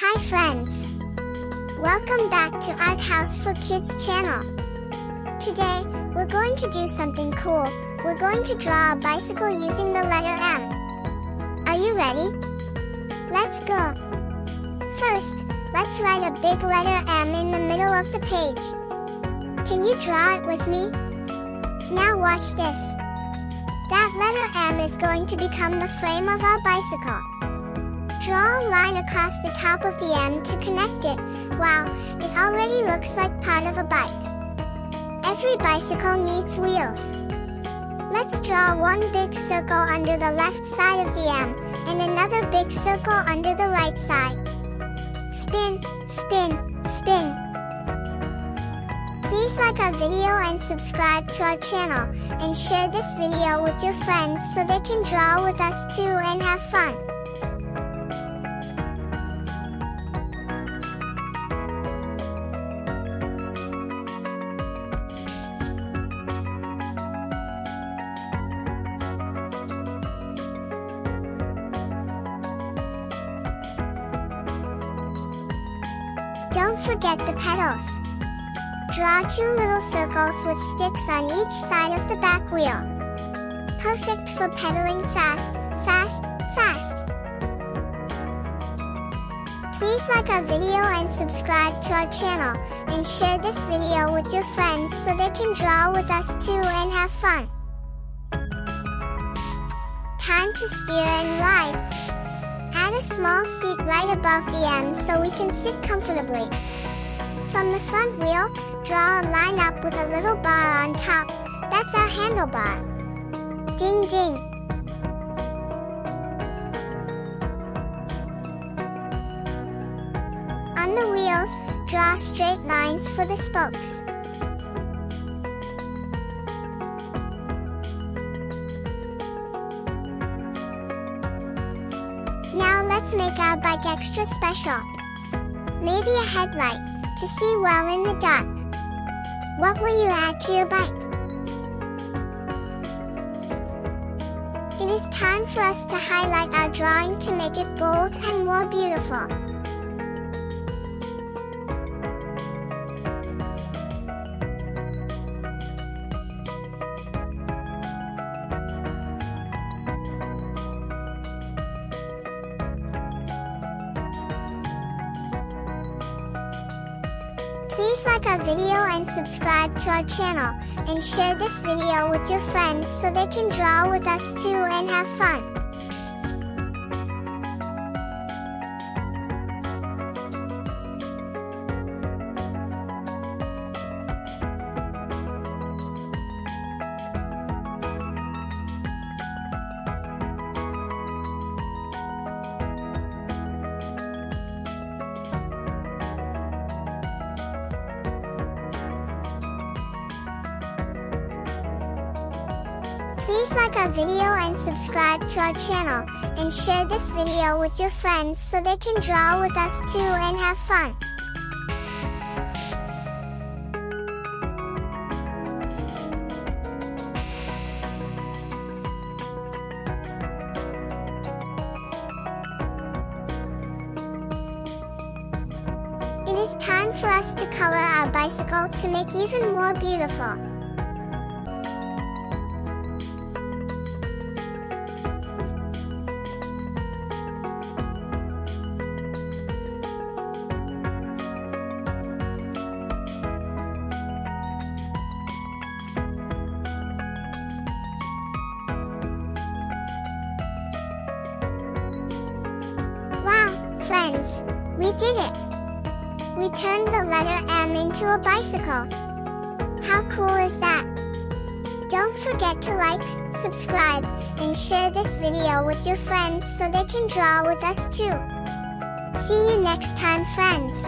Hi friends! Welcome back to Art House for Kids channel. Today, we're going to do something cool. We're going to draw a bicycle using the letter M. Are you ready? Let's go! First, let's write a big letter M in the middle of the page. Can you draw it with me? Now watch this. That letter M is going to become the frame of our bicycle. Draw a line across the top of the M to connect it. Wow, it already looks like part of a bike. Every bicycle needs wheels. Let's draw one big circle under the left side of the M, and another big circle under the right side. Spin, spin, spin. Please like our video and subscribe to our channel, and share this video with your friends so they can draw with us too and have fun. Don't forget the pedals. Draw two little circles with sticks on each side of the back wheel. Perfect for pedaling fast, fast, fast. Please like our video and subscribe to our channel, and share this video with your friends so they can draw with us too and have fun. Time to steer and ride. Add a small seat right above the M so we can sit comfortably. From the front wheel, draw a line up with a little bar on top. That's our handlebar. Ding ding. On the wheels, draw straight lines for the spokes. Now let's make our bike extra special. Maybe a headlight, to see well in the dark. What will you add to your bike? It is time for us to highlight our drawing to make it bold and more beautiful. Please like our video and subscribe to our channel, and share this video with your friends so they can draw with us too and have fun. Please like our video and subscribe to our channel, and share this video with your friends so they can draw with us too and have fun. It is time for us to color our bicycle to make even more beautiful. Friends, we did it! We turned the letter M into a bicycle. How cool is that? Don't forget to like, subscribe, and share this video with your friends so they can draw with us too. See you next time, friends!